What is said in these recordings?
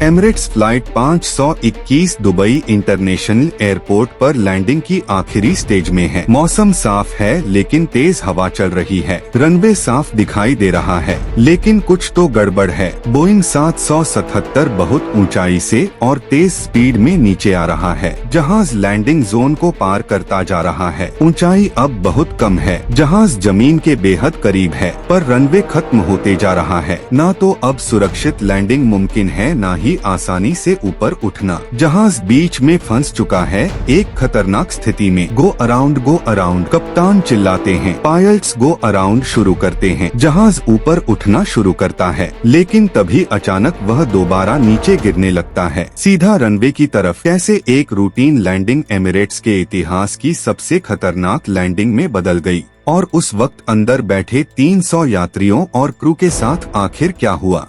Emirates flight 521 Dubai international airport पर landing की आखिरी स्टेज में है। मौसम साफ है लेकिन तेज हवा चल रही है। रनवे साफ दिखाई दे रहा है लेकिन कुछ तो गड़बड़ है। बोइंग 777 बहुत ऊंचाई से और तेज स्पीड में नीचे आ रहा है। जहाज लैंडिंग जोन को पार करता जा रहा है। ऊंचाई अब बहुत कम है। जहाज जमीन के बेहद करीब है पर रनवे खत्म होते जा रहा है। ना तो अब सुरक्षित लैंडिंग मुमकिन है न ही आसानी से ऊपर उठना। जहाज बीच में फंस चुका है। एक खतरनाक स्थिति में। गो अराउंड कप्तान चिल्लाते हैं। पायलट्स गो अराउंड शुरू करते हैं। जहाज ऊपर उठना शुरू करता है लेकिन तभी अचानक वह दोबारा नीचे गिरने लगता है, सीधा रनवे की तरफ। कैसे एक रूटीन लैंडिंग एमिरेट्स के इतिहास की सबसे खतरनाक लैंडिंग में बदल गई। और उस वक्त अंदर बैठे 300 यात्रियों और क्रू के साथ आखिर क्या हुआ।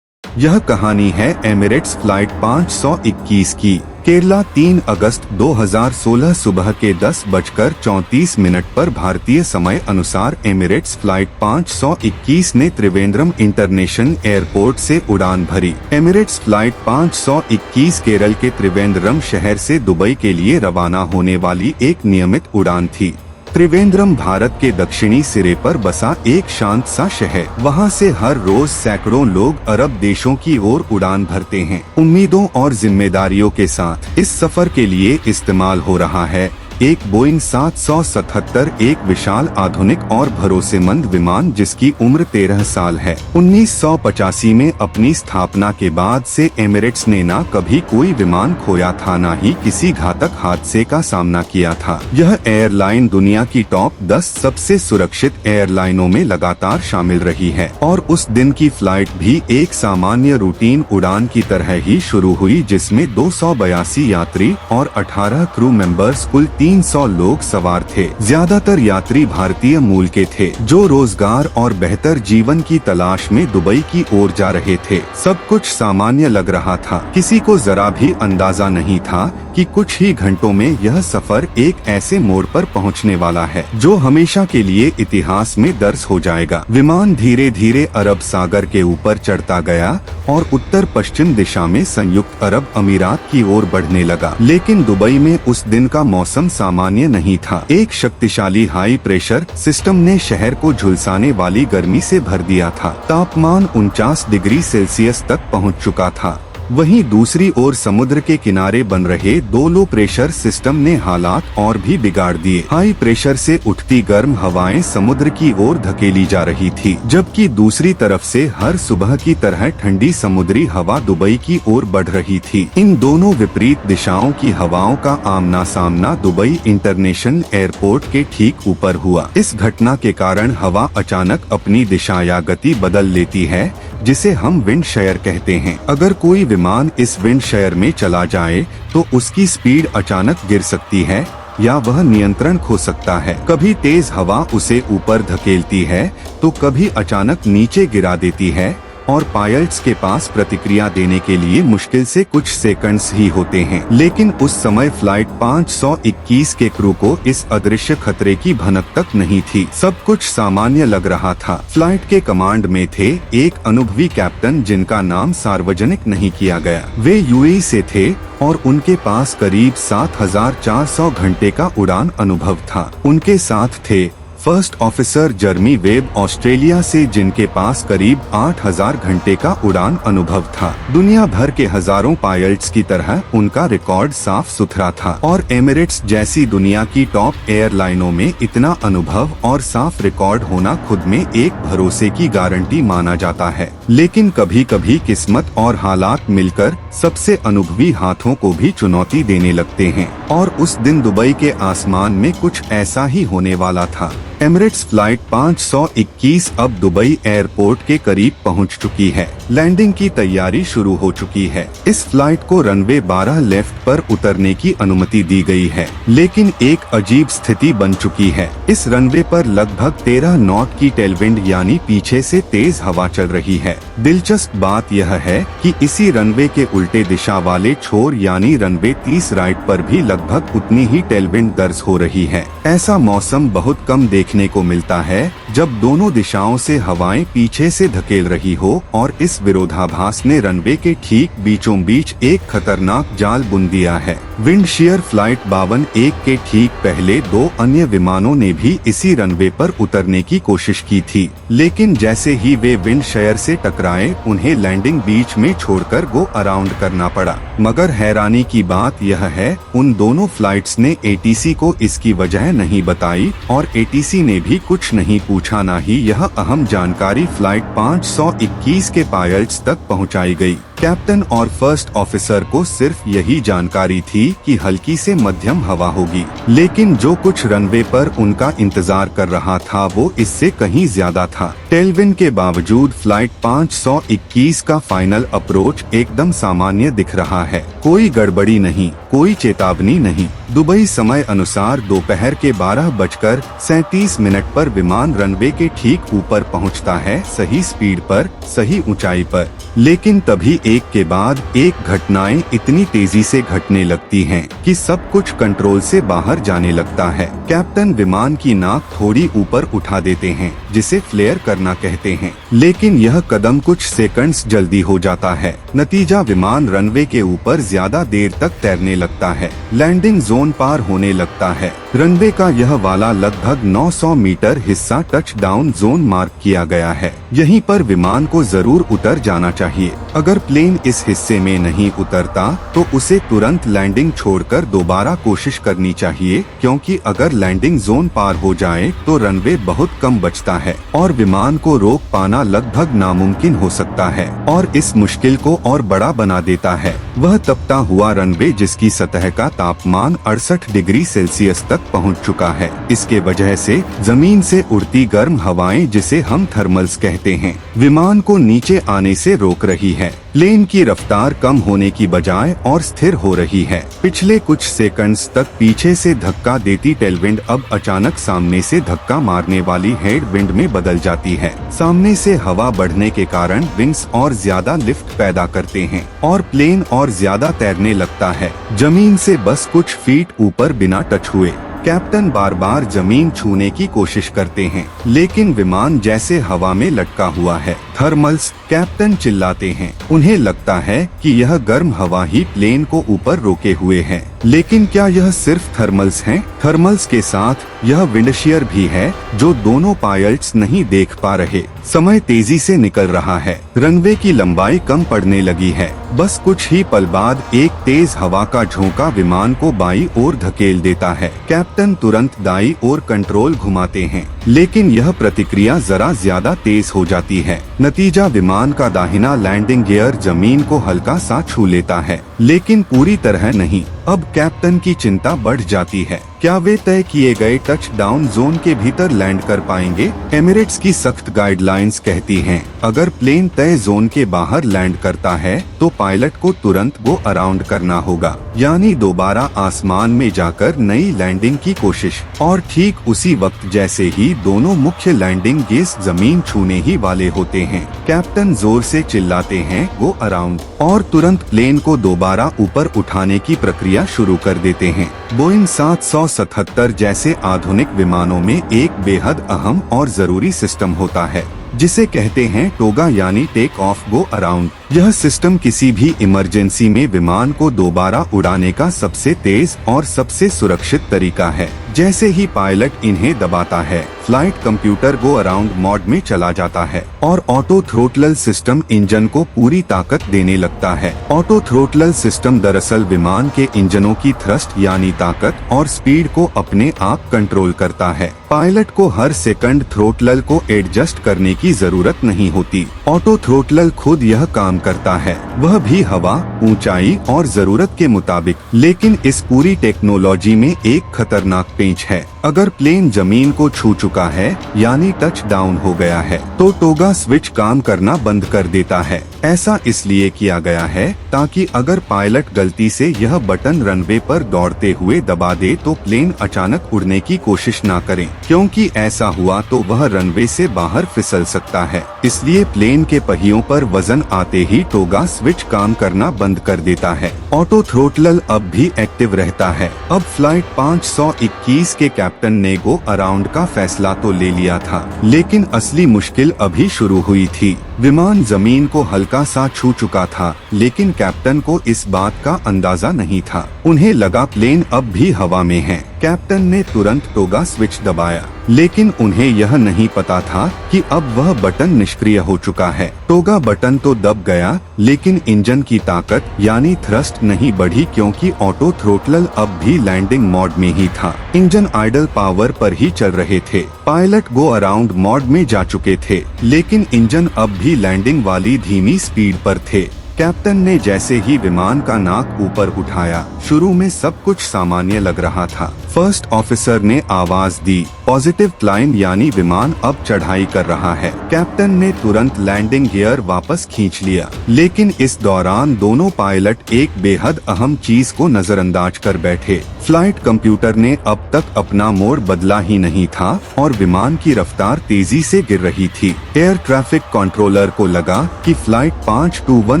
यह कहानी है एमिरेट्स फ्लाइट 521 की। केरला 3 अगस्त 2016 सुबह के 10:34 पर भारतीय समय अनुसार एमिरेट्स फ्लाइट 521 ने त्रिवेंद्रम इंटरनेशनल एयरपोर्ट से उड़ान भरी। एमिरेट्स फ्लाइट 521 केरल के त्रिवेंद्रम शहर से दुबई के लिए रवाना होने वाली एक नियमित उड़ान थी। त्रिवेंद्रम भारत के दक्षिणी सिरे पर बसा एक शांत सा शहर। वहां से हर रोज सैकड़ों लोग अरब देशों की ओर उड़ान भरते हैं, उम्मीदों और जिम्मेदारियों के साथ। इस सफर के लिए इस्तेमाल हो रहा है एक बोइंग 777, एक विशाल आधुनिक और भरोसेमंद विमान जिसकी उम्र 13 साल है। 1985 में अपनी स्थापना के बाद से एमिरेट्स ने न कभी कोई विमान खोया था, न ही किसी घातक हादसे का सामना किया था। यह एयरलाइन दुनिया की टॉप 10 सबसे सुरक्षित एयरलाइनों में लगातार शामिल रही है। और उस दिन की फ्लाइट भी एक सामान्य रूटीन उड़ान की तरह ही शुरू हुई, जिसमें 282 यात्री और 18 क्रू मेंबर्स, कुल 300 लोग सवार थे। ज्यादातर यात्री भारतीय मूल के थे जो रोजगार और बेहतर जीवन की तलाश में दुबई की ओर जा रहे थे। सब कुछ सामान्य लग रहा था। किसी को जरा भी अंदाजा नहीं था कि कुछ ही घंटों में यह सफर एक ऐसे मोड़ पर पहुंचने वाला है जो हमेशा के लिए इतिहास में दर्ज हो जाएगा। विमान धीरे धीरे अरब सागर के ऊपर चढ़ता गया और उत्तर पश्चिम दिशा में संयुक्त अरब अमीरात की ओर बढ़ने लगा। लेकिन दुबई में उस दिन का मौसम सामान्य नहीं था। एक शक्तिशाली हाई प्रेशर सिस्टम ने शहर को झुलसाने वाली गर्मी से भर दिया था। तापमान 49 डिग्री सेल्सियस तक पहुंच चुका था। वहीं दूसरी ओर समुद्र के किनारे बन रहे 2 लो प्रेशर सिस्टम ने हालात और भी बिगाड़ दिए। हाई प्रेशर से उठती गर्म हवाएं समुद्र की ओर धकेली जा रही थी, जबकि दूसरी तरफ से हर सुबह की तरह ठंडी समुद्री हवा दुबई की ओर बढ़ रही थी। इन दोनों विपरीत दिशाओं की हवाओं का आमना सामना दुबई इंटरनेशनल एयरपोर्ट के ठीक ऊपर हुआ। इस घटना के कारण हवा अचानक अपनी दिशा या गति बदल लेती है, जिसे हम विंड शेयर कहते हैं। अगर कोई विमान इस विंड शेयर में चला जाए तो उसकी स्पीड अचानक गिर सकती है या वह नियंत्रण खो सकता है। कभी तेज हवा उसे ऊपर धकेलती है तो कभी अचानक नीचे गिरा देती है और पायलट्स के पास प्रतिक्रिया देने के लिए मुश्किल से कुछ सेकंड्स ही होते हैं। लेकिन उस समय फ्लाइट 521 के क्रू को इस अदृश्य खतरे की भनक तक नहीं थी। सब कुछ सामान्य लग रहा था। फ्लाइट के कमांड में थे एक अनुभवी कैप्टन जिनका नाम सार्वजनिक नहीं किया गया। वे यूएई से थे और उनके पास करीब 7400 घंटे का उड़ान अनुभव था। उनके साथ थे फर्स्ट ऑफिसर जर्मी वेब ऑस्ट्रेलिया से, जिनके पास करीब 8000 घंटे का उड़ान अनुभव था। दुनिया भर के हजारों पायलट्स की तरह उनका रिकॉर्ड साफ सुथरा था और एमिरेट्स जैसी दुनिया की टॉप एयरलाइनों में इतना अनुभव और साफ रिकॉर्ड होना खुद में एक भरोसे की गारंटी माना जाता है। लेकिन कभी कभी किस्मत और हालात मिलकर सबसे अनुभवी हाथों को भी चुनौती देने लगते हैं और उस दिन दुबई के आसमान में कुछ ऐसा ही होने वाला था। एमिरेट्स फ्लाइट 521 अब दुबई एयरपोर्ट के करीब पहुंच चुकी है। लैंडिंग की तैयारी शुरू हो चुकी है। इस फ्लाइट को रनवे 12 लेफ्ट पर उतरने की अनुमति दी गई है, लेकिन एक अजीब स्थिति बन चुकी है। इस रनवे पर लगभग 13 नॉट की टेलविंड यानी पीछे से तेज हवा चल रही है। दिलचस्प बात यह है कि इसी रनवे के उल्टे दिशा वाले छोर यानी रनवे 30 राइट पर भी लगभग उतनी ही टेलविंड दर्ज हो रही है। ऐसा मौसम बहुत कम देखने को मिलता है जब दोनों दिशाओं से हवाएं पीछे से धकेल रही हो, और इस विरोधाभास ने रनवे के ठीक बीचों बीच एक खतरनाक जाल बुन दिया है। विंड शीयर फ्लाइट 52-1 के ठीक पहले 2 अन्य विमानों ने भी इसी रनवे पर उतरने की कोशिश की थी, लेकिन जैसे ही वे विंड शीयर से टकराए उन्हें लैंडिंग बीच में छोड़कर गो अराउंड करना पड़ा। मगर हैरानी की बात यह है, उन दोनों फ्लाइट्स ने एटीसी को इसकी वजह नहीं बताई, और एटीसी ने भी कुछ नहीं पूछा, न ही यह अहम जानकारी फ्लाइट 521 के पायलट्स तक पहुंचाई गई। कैप्टन और फर्स्ट ऑफिसर को सिर्फ यही जानकारी थी कि हल्की से मध्यम हवा होगी, लेकिन जो कुछ रनवे पर उनका इंतजार कर रहा था वो इससे कहीं ज्यादा था। टेलविंड के बावजूद फ्लाइट 521 का फाइनल अप्रोच एकदम सामान्य दिख रहा है। कोई गड़बड़ी नहीं, कोई चेतावनी नहीं। दुबई समय अनुसार दोपहर के 12:37 पर विमान रनवे के ठीक ऊपर पहुंचता है, सही स्पीड पर, सही ऊंचाई पर। लेकिन तभी एक के बाद एक घटनाएं इतनी तेजी से घटने लगती हैं कि सब कुछ कंट्रोल से बाहर जाने लगता है। कैप्टन विमान की नाक थोड़ी ऊपर उठा देते हैं, जिसे फ्लेयर करना कहते हैं, लेकिन यह कदम कुछ सेकंड्स जल्दी हो जाता है। नतीजा विमान रनवे के ऊपर ज्यादा देर तक तैरने लगता है। लैंडिंग जोन पार होने लगता है। रनवे का यह वाला लगभग 900 मीटर हिस्सा टच डाउन जोन मार्क किया गया है। यहीं पर विमान को जरूर उतर जाना चाहिए। अगर प्लेन इस हिस्से में नहीं उतरता तो उसे तुरंत लैंडिंग छोड़कर दोबारा कोशिश करनी चाहिए, क्योंकि अगर लैंडिंग जोन पार हो जाए तो रनवे बहुत कम बचता है और विमान को रोक पाना लगभग नामुमकिन हो सकता है, और इस मुश्किल को और बड़ा बना देता है वह तपता हुआ रनवे, जिसकी सतह का तापमान 68 डिग्री सेल्सियस तक पहुंच चुका है। इसके वजह से जमीन से उड़ती गर्म हवाएं, जिसे हम थर्मल्स कहते हैं, विमान को नीचे आने से रोक रही है। प्लेन की रफ्तार कम होने की बजाय और स्थिर हो रही है। पिछले कुछ सेकंड्स तक पीछे से धक्का देती टेलविंड अब अचानक सामने से धक्का मारने वाली हेड विंड में बदल जाती है। सामने से हवा बढ़ने के कारण विंग्स और ज्यादा लिफ्ट पैदा करते हैं और प्लेन और ज्यादा तैरने लगता है, जमीन से बस कुछ फीट ऊपर बिना टच हुए। कैप्टन बार बार जमीन छूने की कोशिश करते हैं, लेकिन विमान जैसे हवा में लटका हुआ है। थर्मल्स, कैप्टन चिल्लाते हैं। उन्हें लगता है कि यह गर्म हवा ही प्लेन को ऊपर रोके हुए है, लेकिन क्या यह सिर्फ थर्मल्स हैं? थर्मल्स के साथ यह विंडशीयर भी है, जो दोनों पायलट्स नहीं देख पा रहे। समय तेजी से निकल रहा है। रनवे की लंबाई कम पड़ने लगी है। बस कुछ ही पल बाद एक तेज हवा का झोंका विमान को बाईं ओर धकेल देता है। कैप्टन तुरंत दाईं ओर कंट्रोल घुमाते हैं, लेकिन यह प्रतिक्रिया जरा ज्यादा तेज हो जाती है। नतीजा विमान का दाहिना लैंडिंग गियर जमीन को हल्का सा छू लेता है, लेकिन पूरी तरह नहीं। अब कैप्टन की चिंता बढ़ जाती है। क्या वे तय किए गए टच डाउन जोन के भीतर लैंड कर पाएंगे? एमिरेट्स की सख्त गाइडलाइंस कहती हैं, अगर प्लेन तय जोन के बाहर लैंड करता है तो पायलट को तुरंत गो अराउंड करना होगा, यानी दोबारा आसमान में जाकर नई लैंडिंग की कोशिश। और ठीक उसी वक्त जैसे ही दोनों मुख्य लैंडिंग गेस जमीन छूने ही वाले होते हैं, कैप्टन जोर से चिल्लाते हैं, गो अराउंड, और तुरंत प्लेन को दोबारा ऊपर उठाने की प्रक्रिया शुरू कर देते हैं। बोइंग 777 जैसे आधुनिक विमानों में एक बेहद अहम और जरूरी सिस्टम होता है, जिसे कहते हैं टोगा, यानी टेक ऑफ गो अराउंड। यह सिस्टम किसी भी इमरजेंसी में विमान को दोबारा उड़ाने का सबसे तेज और सबसे सुरक्षित तरीका है। जैसे ही पायलट इन्हें दबाता है, flight computer go around mode में चला जाता है और ऑटो थ्रोटल सिस्टम इंजन को पूरी ताकत देने लगता है। ऑटो थ्रोटल सिस्टम दरअसल विमान के इंजनों की थ्रस्ट यानी ताकत और स्पीड को अपने आप कंट्रोल करता है। पायलट को हर सेकंड थ्रोटल को एडजस्ट करने की जरूरत नहीं होती। ऑटो थ्रोटल खुद यह काम करता है, वह भी हवा, ऊंचाई और जरूरत के मुताबिक। लेकिन इस पूरी टेक्नोलॉजी में एक खतरनाक पेंच है। अगर प्लेन जमीन को छू चुका है यानी टच डाउन हो गया है तो टोगा स्विच काम करना बंद कर देता है। ऐसा इसलिए किया गया है ताकि अगर पायलट गलती से यह बटन रनवे पर दौड़ते हुए दबा दे तो प्लेन अचानक उड़ने की कोशिश ना करे, क्योंकि ऐसा हुआ तो वह रनवे से बाहर फिसल सकता है। इसलिए प्लेन के पहियों पर वजन आते ही टोगा स्विच काम करना बंद कर देता है। ऑटो थ्रोटल अब भी एक्टिव रहता है। अब फ्लाइट 521 के कैप्टन ने गो अराउंड का फैसला तो ले लिया था, लेकिन असली मुश्किल अभी शुरू हुई थी। विमान जमीन को हल्का सा छू चुका था, लेकिन कैप्टन को इस बात का अंदाजा नहीं था। उन्हें लगा प्लेन अब भी हवा में है। कैप्टन ने तुरंत टोगा स्विच दबाया, लेकिन उन्हें यह नहीं पता था कि अब वह बटन निष्क्रिय हो चुका है। टोगा बटन तो दब गया, लेकिन इंजन की ताकत यानी थ्रस्ट नहीं बढ़ी, क्योंकि ऑटो थ्रोटल अब भी लैंडिंग मोड में ही था। इंजन आइडल पावर पर ही चल रहे थे। पायलट गो अराउंड मोड में जा चुके थे, लेकिन इंजन अब भी लैंडिंग वाली धीमी स्पीड पर थे। कैप्टन ने जैसे ही विमान का नाक ऊपर उठाया, शुरू में सब कुछ सामान्य लग रहा था। फर्स्ट ऑफिसर ने आवाज दी, पॉजिटिव क्लाइंब यानी विमान अब चढ़ाई कर रहा है। कैप्टन ने तुरंत लैंडिंग गियर वापस खींच लिया, लेकिन इस दौरान दोनों पायलट एक बेहद अहम चीज को नजरअंदाज कर बैठे। फ्लाइट कंप्यूटर ने अब तक अपना मोड बदला ही नहीं था और विमान की रफ्तार तेजी से गिर रही थी। एयर ट्रैफिक कंट्रोलर को लगा कि फ्लाइट 521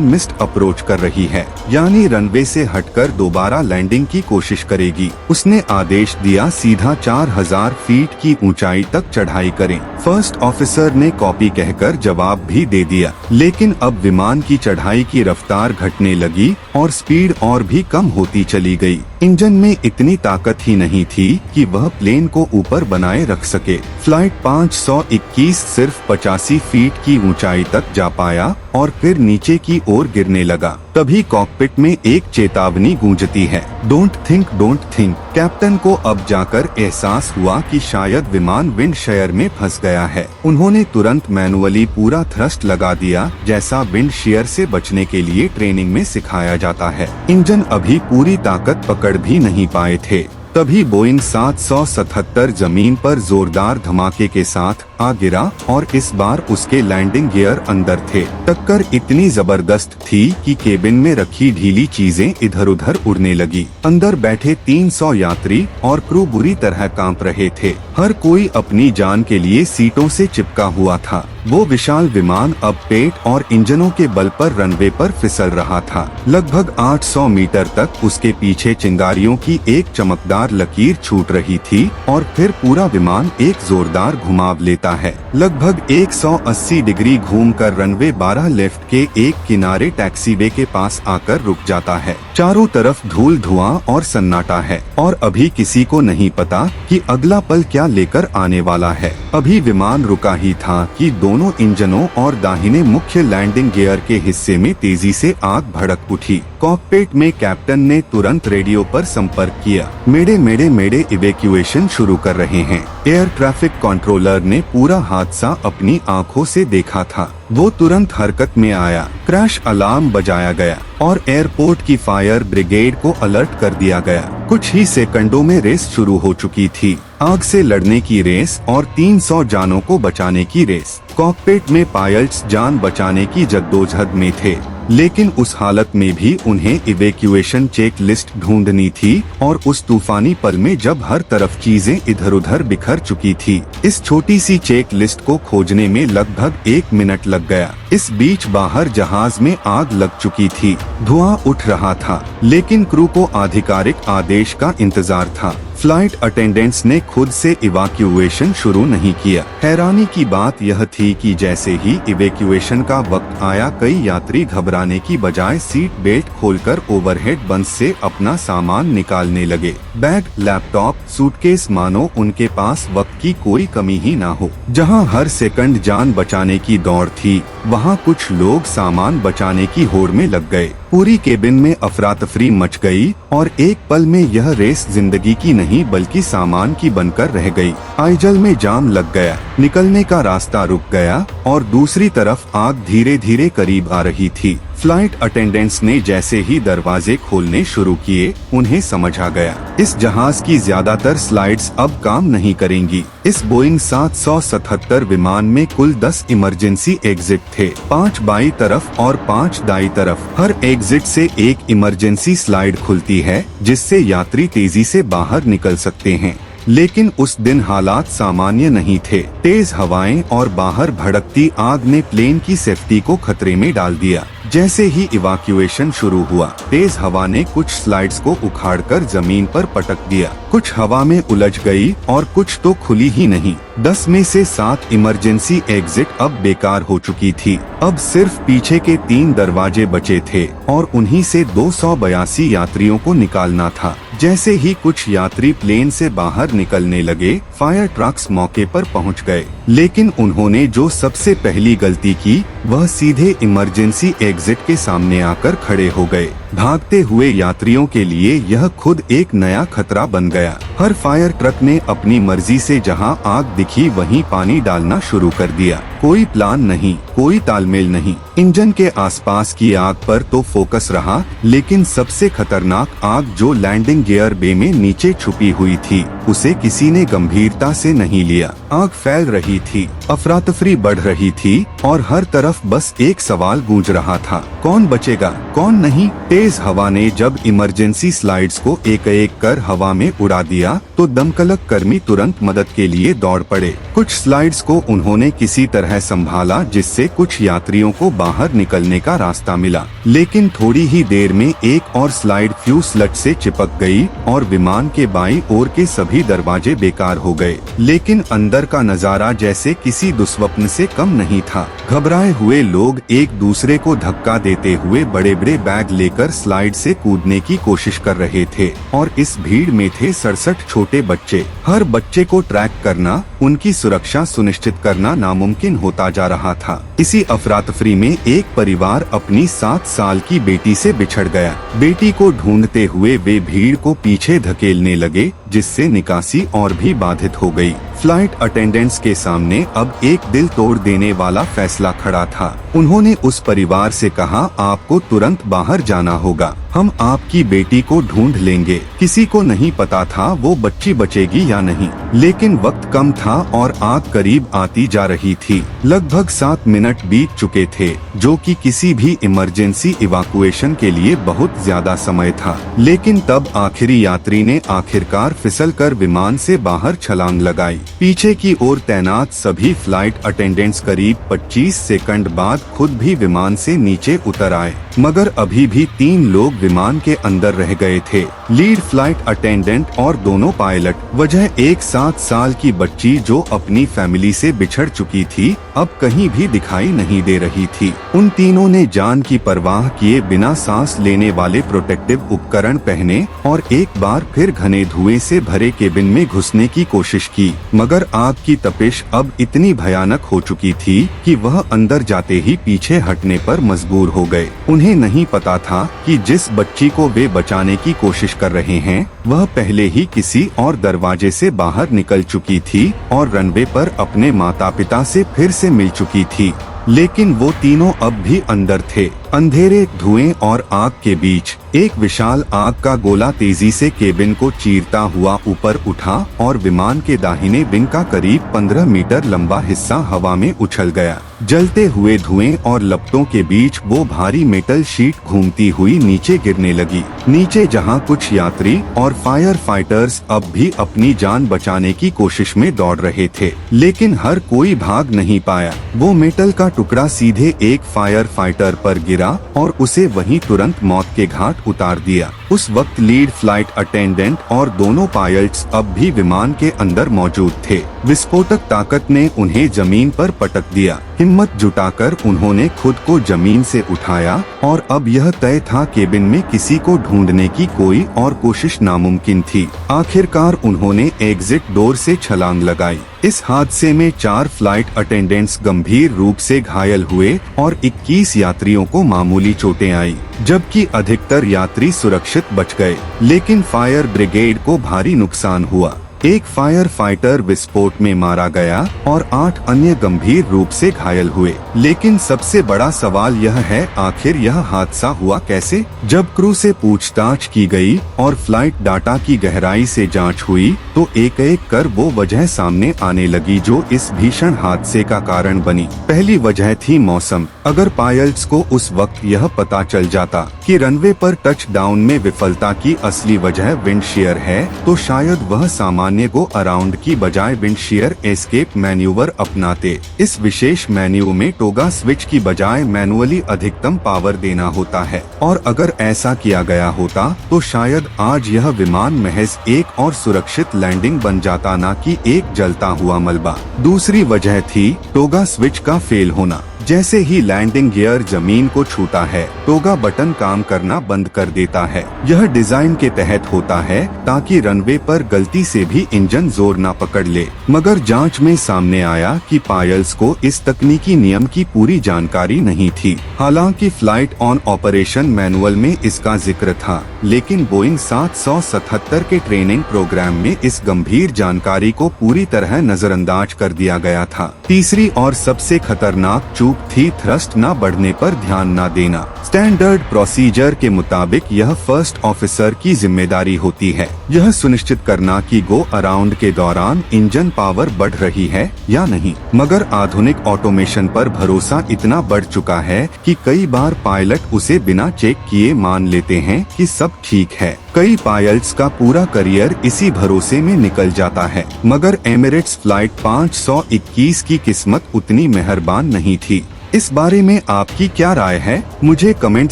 मिस्ड अप्रोच कर रही है, यानी रनवे से हटकर दोबारा लैंडिंग की कोशिश करेगी। उसने आदेश दिया सीधा 4000 फीट की ऊंचाई तक चढ़ाई करें। फर्स्ट ऑफिसर ने कॉपी कहकर जवाब भी दे दिया, लेकिन अब विमान की चढ़ाई की रफ्तार घटने लगी और स्पीड और भी कम होती चली गई। इंजन में इतनी ताकत ही नहीं थी कि वह प्लेन को ऊपर बनाए रख सके। फ्लाइट 521 सिर्फ 85 फीट की ऊंचाई तक जा पाया और फिर नीचे की ओर गिरने लगा। तभी कॉकपिट में एक चेतावनी गूंजती है, don't think don't think. Captain को अब जाकर एहसास हुआ कि शायद विमान विंड शेयर में फंस गया है। उन्होंने तुरंत मैनुअली पूरा थ्रस्ट लगा दिया, जैसा विंड शेयर से बचने के लिए ट्रेनिंग में सिखाया जाता है। इंजन अभी पूरी ताकत पकड़ भी नहीं पाए थे। तभी बोइंग 777 जमीन पर जोरदार धमाके के साथ आ गिरा और इस बार उसके लैंडिंग गियर अंदर थे। टक्कर इतनी जबरदस्त थी कि केबिन में रखी ढीली चीजें इधर उधर उड़ने लगी। अंदर बैठे 300 यात्री और क्रू बुरी तरह कांप रहे थे। हर कोई अपनी जान के लिए सीटों से चिपका हुआ था। वो विशाल विमान अब पेट और इंजनों के बल पर रनवे पर फिसल रहा था। लगभग 800 मीटर तक उसके पीछे चिंगारियों की एक चमकदार लकीर छूट रही थी और फिर पूरा विमान एक जोरदार घुमाव लेता है। लगभग 180 डिग्री घूमकर रनवे 12 लेफ्ट के एक किनारे टैक्सीवे के पास आकर रुक जाता है। चारों तरफ धूल धुआं और सन्नाटा है और अभी किसी को नहीं पता कि अगला पल क्या लेकर आने वाला है। अभी विमान रुका ही था कि दोनों इंजनों और दाहिने मुख्य लैंडिंग गियर के हिस्से में तेजी से आग भड़क उठी। कॉकपिट में कैप्टन ने तुरंत रेडियो पर संपर्क किया, मेडे मेडे मेडे, इवैक्यूएशन शुरू कर रहे हैं। एयर ट्रैफिक कंट्रोलर ने पूरा हादसा अपनी आंखों से देखा था। वो तुरंत हरकत में आया। क्रैश अलार्म बजाया गया और एयरपोर्ट की फायर ब्रिगेड को अलर्ट कर दिया गया। कुछ ही सेकंडों में रेस शुरू हो चुकी थी। आग से लड़ने की रेस और 300 जानों को बचाने की रेस। कॉकपिट में पायलट्स जान बचाने की जद्दोजहद में थे, लेकिन उस हालत में भी उन्हें इवैक्यूएशन चेक लिस्ट ढूंढनी थी और उस तूफानी पल में जब हर तरफ चीजें इधर उधर बिखर चुकी थी। इस छोटी सी चेक लिस्ट को खोजने में लगभग 1 मिनट लग गया। इस बीच बाहर जहाज में आग लग चुकी थी। धुआं उठ रहा था, लेकिन क्रू को आधिकारिक आदेश का इंतजार था। फ्लाइट अटेंडेंट्स ने खुद से इवैक्यूएशन शुरू नहीं किया। हैरानी की बात यह थी कि जैसे ही इवैक्यूएशन का वक्त आया, कई यात्री घबराने की बजाय सीट बेल्ट खोलकर ओवरहेड बंद से अपना सामान निकालने लगे। बैग, लैपटॉप, सूटकेस, मानो उनके पास वक्त की कोई कमी ही ना हो। जहां हर सेकंड जान बचाने की दौड़ थी, वहां कुछ लोग सामान बचाने की होड़ में लग गए। पूरी केबिन में अफरा तफरी मच गई और एक पल में यह रेस जिंदगी की नहीं बल्कि सामान की बनकर रह गई। आइजल में जाम लग गया। निकलने का रास्ता रुक गया और दूसरी तरफ आग धीरे धीरे करीब आ रही थी। फ्लाइट अटेंडेंट्स ने जैसे ही दरवाजे खोलने शुरू किए, उन्हें समझ आ गया इस जहाज की ज्यादातर स्लाइड्स अब काम नहीं करेंगी। इस बोइंग 777 विमान में कुल 10 इमरजेंसी एग्जिट थे, 5 बाईं तरफ और 5 दाईं तरफ। हर एग्जिट से एक इमरजेंसी स्लाइड खुलती है जिससे यात्री तेजी से बाहर निकल सकते हैं। लेकिन उस दिन हालात सामान्य नहीं थे। तेज हवाएं और बाहर भड़कती आग ने प्लेन की सेफ्टी को खतरे में डाल दिया। जैसे ही इवाक्यूएशन शुरू हुआ, तेज हवा ने कुछ स्लाइड्स को उखाड़कर जमीन पर पटक दिया। कुछ हवा में उलझ गई और कुछ तो खुली ही नहीं। 10 में से 7 इमरजेंसी एग्जिट अब बेकार हो चुकी थी। अब सिर्फ पीछे के 3 दरवाजे बचे थे और उन्हीं से 282 यात्रियों को निकालना था। जैसे ही कुछ यात्री प्लेन से बाहर निकलने लगे, फायर ट्रक्स मौके पर पहुंच गए। लेकिन उन्होंने जो सबसे पहली गलती की, वह सीधे इमरजेंसी एग्जिट के सामने आकर खड़े हो गए। भागते हुए यात्रियों के लिए यह खुद एक नया खतरा बन गया। हर फायर ट्रक ने अपनी मर्जी से जहां आग दिखी वहीं पानी डालना शुरू कर दिया। कोई प्लान नहीं, कोई तालमेल नहीं। इंजन के आसपास की आग पर तो फोकस रहा, लेकिन सबसे खतरनाक आग जो लैंडिंग गियर बे में नीचे छुपी हुई थी, उसे किसी ने गंभीरता से नहीं लिया। आग फैल रही थी, अफरा तफरी बढ़ रही थी और हर तरफ बस एक सवाल गूंज रहा था, कौन बचेगा, कौन नहीं। तेज हवा ने जब इमरजेंसी स्लाइड्स को एक एक कर हवा में उड़ा दिया तो दमकलक कर्मी तुरंत मदद के लिए दौड़ पड़े। कुछ स्लाइड्स को उन्होंने किसी तरह संभाला, जिससे कुछ यात्रियों को बाहर निकलने का रास्ता मिला। लेकिन थोड़ी ही देर में एक और स्लाइड फ्यूजलेज से चिपक गई और विमान के बाईं ओर के सभी दरवाजे बेकार हो गए। लेकिन अंदर का नजारा जैसे किसी दुस्वप्न से कम नहीं था। घबराए हुए लोग एक दूसरे को धक्का देते हुए बड़े बड़े बैग लेकर स्लाइड से कूदने की कोशिश कर रहे थे और इस भीड़ में थे 67 छोटे बच्चे। हर बच्चे को ट्रैक करना, उनकी सुरक्षा सुनिश्चित करना नामुमकिन होता जा रहा था। इसी अफरा तफरी में एक परिवार अपनी 7 साल की बेटी से बिछड़ गया। बेटी को ढूंढते हुए वे भीड़ को पीछे धकेलने लगे, जिससे निकासी और भी बाधित हो गई। फ्लाइट अटेंडेंट्स के सामने अब एक दिल तोड़ देने वाला फैसला खड़ा था। उन्होंने उस परिवार से कहा, आपको तुरंत बाहर जाना होगा, हम आपकी बेटी को ढूंढ लेंगे। किसी को नहीं पता था वो बच्ची बचेगी या नहीं, लेकिन वक्त कम था और आग करीब आती जा रही थी। लगभग 7 मिनट बीत चुके थे, जो कि किसी भी इमरजेंसी इवाकुएशन के लिए बहुत ज्यादा समय था। लेकिन तब आखिरी यात्री ने आखिरकार फिसलकर विमान से बाहर छलांग लगाई। पीछे की ओर तैनात सभी फ्लाइट अटेंडेंट्स करीब 25 सेकंड बाद खुद भी विमान से नीचे उतर आए, मगर अभी भी 3 लोग विमान के अंदर रह गए थे, लीड फ्लाइट अटेंडेंट और दोनों पायलट। वजह एक 7 साल की बच्ची जो अपनी फैमिली से बिछड़ चुकी थी, अब कहीं भी दिखाई नहीं दे रही थी। उन तीनों ने जान की परवाह किए बिना सांस लेने वाले प्रोटेक्टिव उपकरण पहने और एक बार फिर घने धुएं से भरे केबिन में घुसने की कोशिश की, मगर आग की तपिश अब इतनी भयानक हो चुकी थी कि वह अंदर जाते ही पीछे हटने पर मजबूर हो गए। उन्हें नहीं पता था कि जिस बच्ची को वे बचाने की कोशिश कर रहे हैं, वह पहले ही किसी और दरवाजे से बाहर निकल चुकी थी और रनवे पर अपने माता पिता से फिर से मिल चुकी थी। लेकिन वो तीनों अब भी अंदर थे। अंधेरे, धुएं और आग के बीच एक विशाल आग का गोला तेजी से केबिन को चीरता हुआ ऊपर उठा और विमान के दाहिने विंग का करीब 15 मीटर लंबा हिस्सा हवा में उछल गया। जलते हुए धुएं और लपटों के बीच वो भारी मेटल शीट घूमती हुई नीचे गिरने लगी। नीचे जहां कुछ यात्री और फायर फाइटर्स अब भी अपनी जान बचाने की कोशिश में दौड़ रहे थे, लेकिन हर कोई भाग नहीं पाया। वो मेटल का टुकड़ा सीधे एक फायर फाइटर पर गिरा और उसे वहीं तुरंत मौत के घाट उतार दिया। उस वक्त लीड फ्लाइट अटेंडेंट और दोनों पायलट्स अब भी विमान के अंदर मौजूद थे। विस्फोटक ताकत ने उन्हें जमीन पर पटक दिया। हिम्मत जुटाकर उन्होंने खुद को जमीन से उठाया और अब यह तय था केबिन में किसी को ढूंढने की कोई और कोशिश नामुमकिन थी। आखिरकार उन्होंने एग्जिट डोर से छलांग लगाई। इस हादसे में 4 फ्लाइट अटेंडेंट्स गंभीर रूप से घायल हुए और 21 यात्रियों को मामूली चोटें आई, जबकि अधिकतर यात्री सुरक्षित बच गए। लेकिन फायर ब्रिगेड को भारी नुकसान हुआ। एक फायर फाइटर विस्फोट में मारा गया और 8 अन्य गंभीर रूप से घायल हुए। लेकिन सबसे बड़ा सवाल यह है, आखिर यह हादसा हुआ कैसे? जब क्रू से पूछताछ की गई और फ्लाइट डाटा की गहराई से जांच हुई तो एक एक कर वो वजह सामने आने लगी जो इस भीषण हादसे का कारण बनी। पहली वजह थी मौसम। अगर पायलट्स को उस वक्त यह पता चल जाता कि रनवे पर टच डाउन में विफलता की असली वजह विंड शीयर है तो शायद वह सामान्य गो अराउंड की बजाय विंड शीयर एस्केप मैन्यूवर अपनाते। इस विशेष मेन्यू में टोगा स्विच की बजाय मैनुअली अधिकतम पावर देना होता है, और अगर ऐसा किया गया होता तो शायद आज यह विमान महज एक और सुरक्षित लैंडिंग बन जाता, न कि एक जलता हुआ मलबा। दूसरी वजह थी टोगा स्विच का फेल होना। जैसे ही लैंडिंग गियर जमीन को छूता है टोगा बटन काम करना बंद कर देता है। यह डिजाइन के तहत होता है ताकि रनवे पर गलती से भी इंजन जोर न पकड़ ले, मगर जांच में सामने आया कि पायलट्स को इस तकनीकी नियम की पूरी जानकारी नहीं थी। हालांकि फ्लाइट ऑन ऑपरेशन मैनुअल में इसका जिक्र था, लेकिन बोइंग 777 के ट्रेनिंग प्रोग्राम में इस गंभीर जानकारी को पूरी तरह नजरअंदाज कर दिया गया था। तीसरी और सबसे खतरनाक चूक थी थ्रस्ट न बढ़ने पर ध्यान न देना। स्टैंडर्ड प्रोसीजर के मुताबिक यह फर्स्ट ऑफिसर की जिम्मेदारी होती है यह सुनिश्चित करना कि गो अराउंड के दौरान इंजन पावर बढ़ रही है या नहीं, मगर आधुनिक ऑटोमेशन पर भरोसा इतना बढ़ चुका है कि कई बार पायलट उसे बिना चेक किए मान लेते हैं कि सब ठीक है। कई पायलट्स का पूरा करियर इसी भरोसे में निकल जाता है, मगर एमिरेट्स फ्लाइट 521 की किस्मत उतनी मेहरबान नहीं थी। इस बारे में आपकी क्या राय है? मुझे कमेंट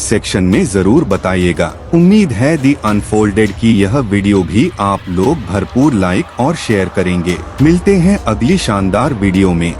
सेक्शन में जरूर बताइएगा। उम्मीद है दी अनफोल्डेड की यह वीडियो भी आप लोग भरपूर लाइक और शेयर करेंगे। मिलते हैं अगली शानदार वीडियो में।